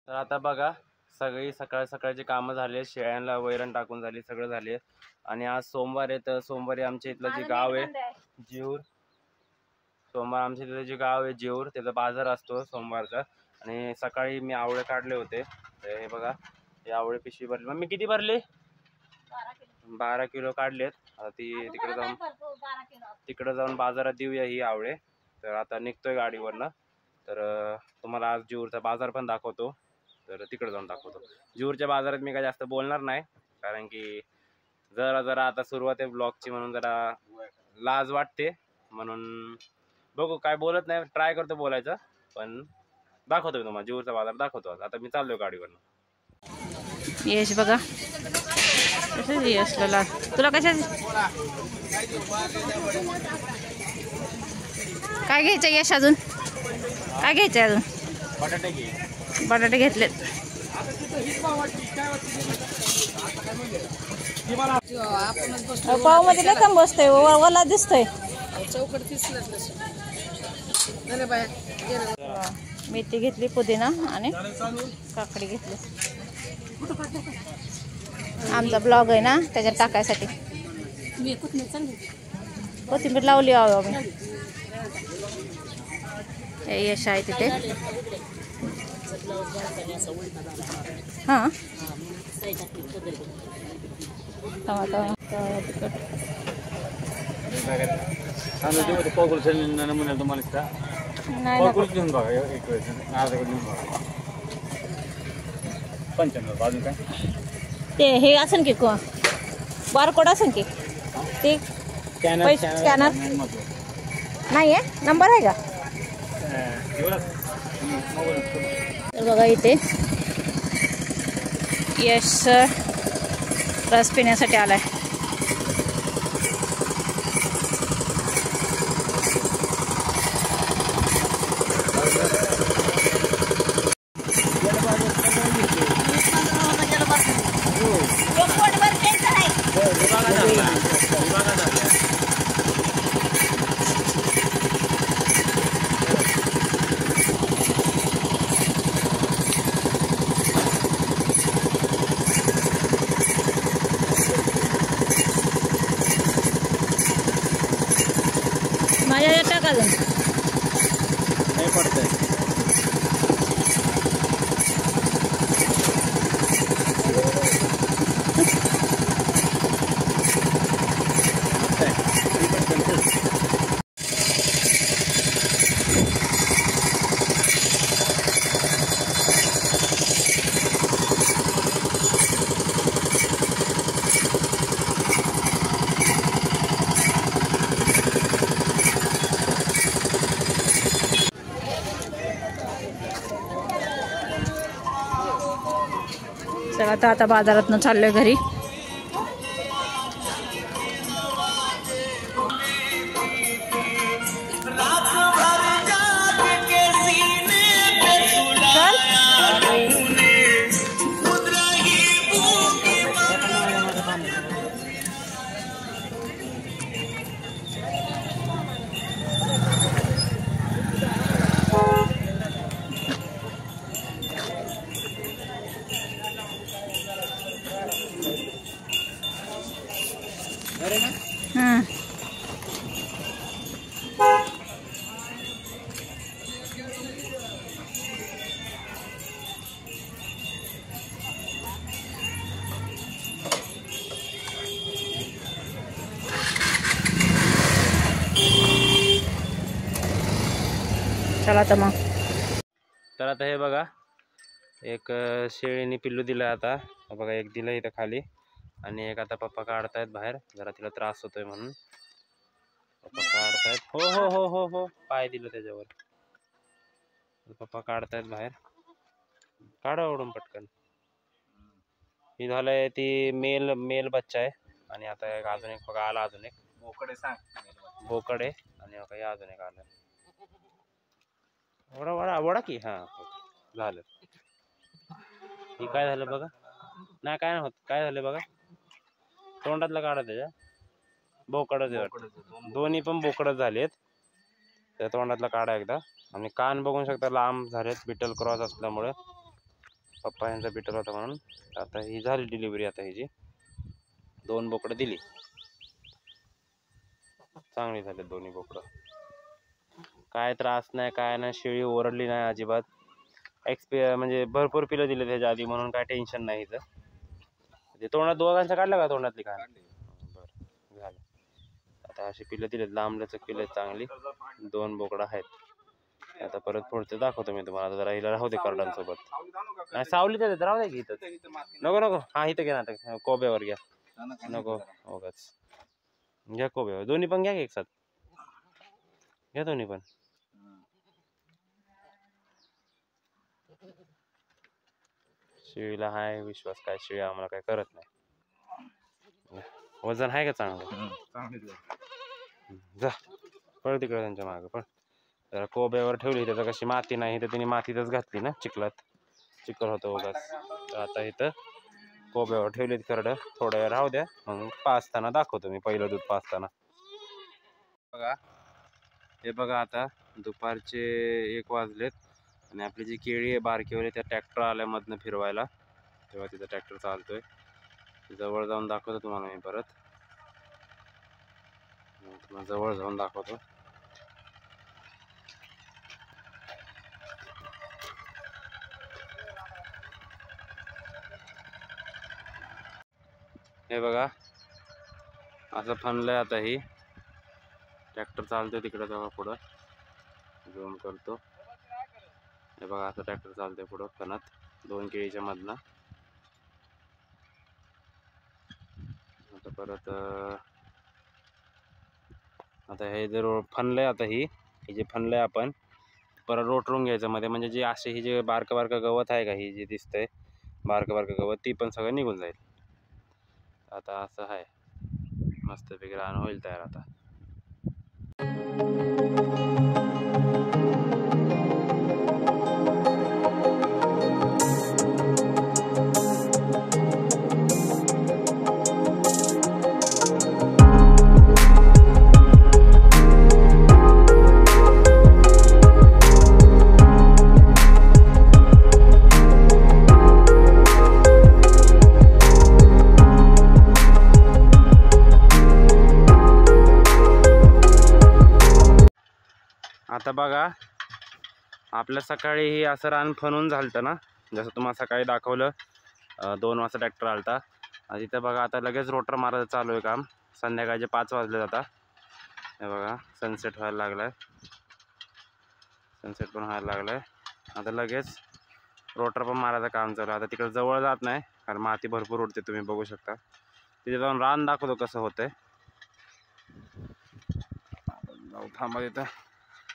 तर आता बघा सगळी सकाळची कामं झाली, शेळ्यांना वैरण टाकून झाली, सगळं झाले. आणि आज सोमवार आहे, तर सोमवारी आमच्या इथलं जे गाव आहे जेऊर, सोमवार आमच्या इथलं जे गाव आहे जेऊर, त्याचा बाजार असतो सोमवारचा. आणि सकाळी मी आवळे काढले होते, तर हे बघा हे आवळे पिशवी भरली. मग मी किती भरले? 12 किलो काढलेत. आता ती तिकडे जाऊन बाजारात देऊया ही आवळे. तर आता निघतोय गाडीवरनं. तर तुम्हाला आज जेऊरचा बाजार पण दाखवतो, तर तिकडे जाऊन दाखवतो. जेऊरच्या बाजारात मी काय जास्त बोलणार नाही, कारण की जरा आता सुरुवात आहे ब्लॉगची, म्हणून जरा लाज वाटते. म्हणून बघू, काय बोलत नाही, ट्राय करतो बोलायचं, पण दाखवतो मी तुम्हाला जेऊरचा बाजार दाखवतो. आता मी चाललोय गाडीवरनं. यश बघा यशला तुला कशा काय घ्यायचं यश? अजून काय घ्यायचं? अजून बटाटे घे. बटाटे घेतलेत. पाव मध्ये लय कम बसतंय, ओला दिसतंय. मेथी घेतली, पुदिना आणि काकडी घेतली. आमचा ब्लॉग आहे ना, त्याच्यात टाकायसाठी कोथिंबीर लावली आम्ही. यश आहे तिथे. हां ते हे असेल की बारकोड असेल की ते स्कॅनर नाही आहे, नंबर आहे का? बघा इथे यश रस पिण्यासाठी आलाय. माझ्या टाक अजून नाही पडतंय. चला आता बाजारातनं चाललोय घरी. चला तर मग. तर आता हे बघा एक शेळीने पिल्लू दिलं. आता बघा एक दिलं इथं खाली, आणि एक आता पप्पा काढतायत बाहेर, जरा तिला त्रास होतोय म्हणून पप्पा काढतायत. हो हो हो हो हो पाय दिलं त्याच्यावर. पप्पा काढतायत बाहेर. काढा ओढून पटकन. ही झालंय ती मेल बच्चा आहे. आणि आता एक अजून एक बघा आला, अजून एक बोकडे बोकडे. आणि बघा अजून एक आलं. वडा वडा वडा की. हा झालं. ही काय झालं बघा. नाही काय नाही होत. काय झालं बघा, तोंडातलं काढा त्याच्या. बोकडच दोन्ही पण बोकडच झालेत. त्या तोंडातला काढा एकदा. आणि कान बघू शकता लांब झालेत, बिटल क्रॉस असल्यामुळे. पप्पा यांचा बिटर होता म्हणून. आता ही झाली डिलिव्हरी. आता हिची 2 बोकडं दिली, चांगली झाली दोन्ही बोकडं. काय त्रास नाही, काय नाही, शेळी ओरडली नाही अजिबात. म्हणजे भरपूर पिलं दिले त्याच्या आधी, म्हणून काय टेन्शन नाही इथं. ते तोंडात दोघांचं काढलं का तोंडातली काय? बरं झालं. आता अशी पिलं दिलेत, लांबल्याचं पिलं चांगली. 2 बोकडं आहेत. आता परत पुढचं दाखवतो मी तुम्हाला. आता जरा हिला राहू दे करडांसोबत. नाही सावली देत राहू दे की इथं. नको नको, हा इथं घ्या ना, आता कोब्यावर घ्या. नको उगाच घ्या कोब्यावर. दोन्ही पण घ्या की एक साथ घ्या, दोन्ही पण. शेळीला हाय विश्वास, काय शेळी आम्हाला काय करत नाही. वजन आहे का चांगलं? जा पळ तिकडे त्यांच्या मागं पण. जरा कोब्यावर ठेवली, त्याचं कशी माती नाही तर तिने मातीतच घातली ना, चिखलात चिखल होतं उगाच. तर आता इथं कोब्यावर ठेवलीत करडं. थोड्या वेळ राहू द्या, मग पाचताना दाखवतो मी पहिलं दूध पाचताना. बघा हे बघा, आता दुपारचे 1 वाजलेत आणि आपली जी केळी आहे बारकीवाली, त्या ट्रॅक्टर आल्यामधनं फिरवायला. तेव्हा तिथं ट्रॅक्टर चालतोय. जवळ जाऊन दाखवतो तुम्हाला मी परत. तुम्हाला जवळ जाऊन दाखवतो. हे बघा असं फनलंय. आता ही ट्रॅक्टर चालतोय तिकडं, तेव्हा पुढं झूम करतो. हे बघा असं ट्रॅक्टर चालतोय पुढं फणत 2 केळीच्या मधनं. आता परत आता हे जर फनलंय, आता ही जे फनलंय आपण परत रोटरून घ्यायचं मध्ये. म्हणजे जी असे ही जे बारकं बारकं गवत आहे का, ही जे दिसतंय बारकं बारकं गवत, ती पण सगळं निघून जाईल. आता असं आहे, मस्तपैकी रान होईल तयार आता. आता बघा आपल्या सकाळी ही असं रान फनून झालतं ना, जसं तुम्हाला सकाळी दाखवलं. 2 वाजता ट्रॅक्टर आलता. आणि इथं बघा आता लगेच रोटर मारायचं चालू आहे काम. संध्याकाळचे 5 वाजले आता. हे बघा सनसेट व्हायला लागलाय, सनसेट पण व्हायला लागलाय. आता लगेच रोटर पण मारायचं काम चालू आहे. आता तिकडे जवळ जात नाही, कारण माती भरपूर उडते, तुम्ही बघू शकता. तिथे जाऊन रान दाखवतो कसं होतंय. जाऊ थांबा तिथं.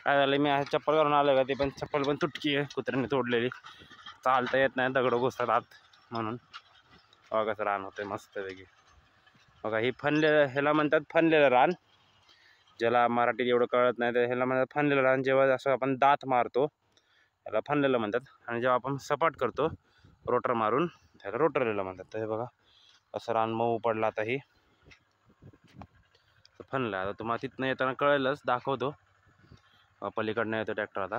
काय झालं, मी आज चप्पल घालून आलो का, ते पण चप्पल पण तुटकी आहे, कुत्र्याने तोडलेली. चालता येत नाही, दगड घुसतात आत म्हणून. बघा कसं रान होतंय मस्तपैकी. बघा ही ह्याला म्हणतात फनलेलं रान. ज्याला मराठीत एवढं कळत नाही तर ह्याला म्हणतात फनलेलं रान. जेव्हा असं आपण दात मारतो त्याला फनलेलं म्हणतात, आणि जेव्हा आपण सपाट करतो रोटर मारून त्याला रोटरलेलं म्हणतात. तर हे बघा असं रान मऊ पडलं. आता ही फनलं. आता तुम्हाला तिथनं येताना कळेलच, दाखवतो. पलीकडनं येतो ट्रॅक्टर आता.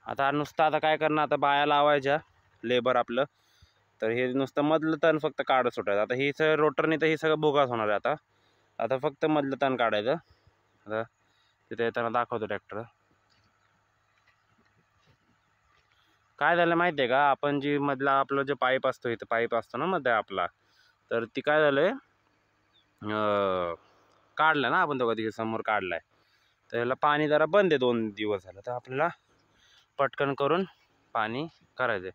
आता नुसतं आता काय करणार, आता बाया लावायच्या लेबर आपलं. तर हे नुसतं मधलं तण फक्त काढत सुटायचं. आता ही सगळं रोटरने तर ही सगळं भोगास होणार आहे. आता फक्त मधलं तण काढायचं. आता तिथे येताना दाखवतो ट्रॅक्टर. काय झालं माहिती आहे का, आपण जी मधला आपलं जे पाईप असतो, इथं पाईप असतो ना मध्ये आपला, तर ती काय झालंय काढलं ना आपण, तो कधी समोर काढलाय. तर ह्याला पाणी जरा बंद आहे 2 दिवस झालं. तर आपल्याला पटकन करून पाणी करायचंय.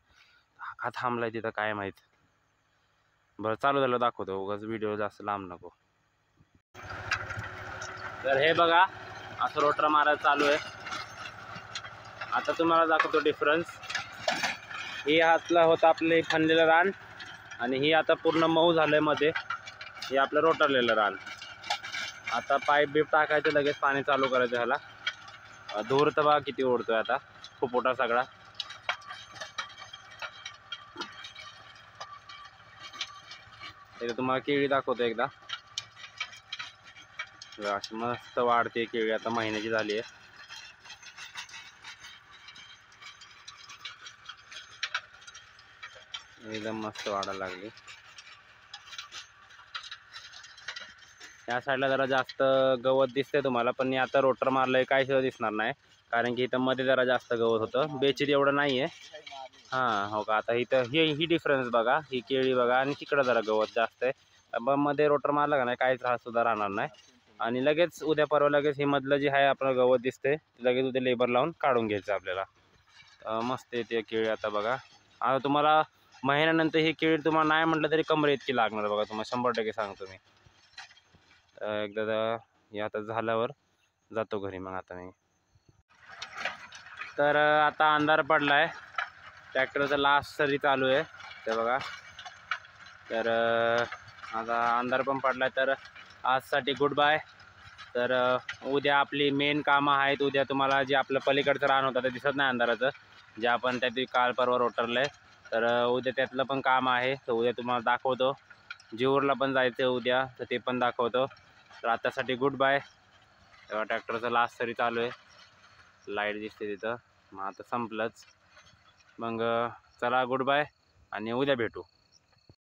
हा थांबलाय तिथं काय माहित. बरं चालू झालं दाखवतो, उगाच व्हिडिओ जास्त लांब नको. तर हे बघा असं रोटर मारायला चालू आहे. आता तुम्हाला दाखवतो डिफरन्स. ही हातला होतं आपले फनलेलं रान, आणि ही आता पूर्ण मऊ झालंय मध्ये. हे आपलं रोटरलेलं रान. आता पाईप बीप टाकायचं, लगेच पाणी चालू करायचं ह्याला. धूर तर बघा किती ओढतोय आता, खूप मोठा सगळा. इथे तुम्हाला केळी दाखवतो एकदा. अशी मस्त वाढते केळी, आता महिन्याची झाली आहे. एकदम मस्त वाढायला लागली. या साईडला जरा जास्त गवत दिसते तुम्हाला, पण आता रोटर मारलंय काही सुद्धा दिसणार नाही, कारण की इथं मध्ये जरा जास्त गवत होतं. बेचित एवढं नाही आहे. हां हो का, आता इथं ही डिफरन्स बघा, ही केळी बघा आणि तिकडं जरा गवत जास्त आहे. पण मध्ये रोटर मारला का नाही काही त्रास सुद्धा राहणार नाही. आणि लगेच उद्या परवा लगेच हे मधलं जे आहे आपलं गवत दिसते लगेच उद्या लेबर लावून काढून घ्यायचं आपल्याला. मस्त येते केळी आता बघा. आता तुम्हाला महिन्यानंतर ही केळी तुम्हाला नाही म्हटलं तरी कमरे इतकी लागणार बघा, तुम्हाला 100% सांगतो मी. एकदा हे आता झाल्यावर जातो घरी मग आता मी. तर आता अंधार पडला आहे, ट्रॅक्टरचा लास्ट सरी चालू आहे ते बघा. तर आता अंधार पण पडला आहे, तर आजसाठी गुड बाय. तर उद्या आपली मेन कामं आहेत. उद्या तुम्हाला जे आपलं पलीकडचं रान होतं ते दिसत नाही अंधाराचं, जे आपण त्या दिवशी काल परवा रोटरलं आहे, तर उद्या त्यातलं पण काम आहे. तर उद्या तुम्हाला दाखवतो. जीवरला पण जायचं आहे उद्या, तर ते पण दाखवतो. तर आतासाठी गुड बाय. तेव्हा ट्रॅक्टरचं लास्ट सरी चालू आहे, लाईट दिसते तिथं. मग आता संपलंच. मग चला गुड बाय आणि उद्या भेटू.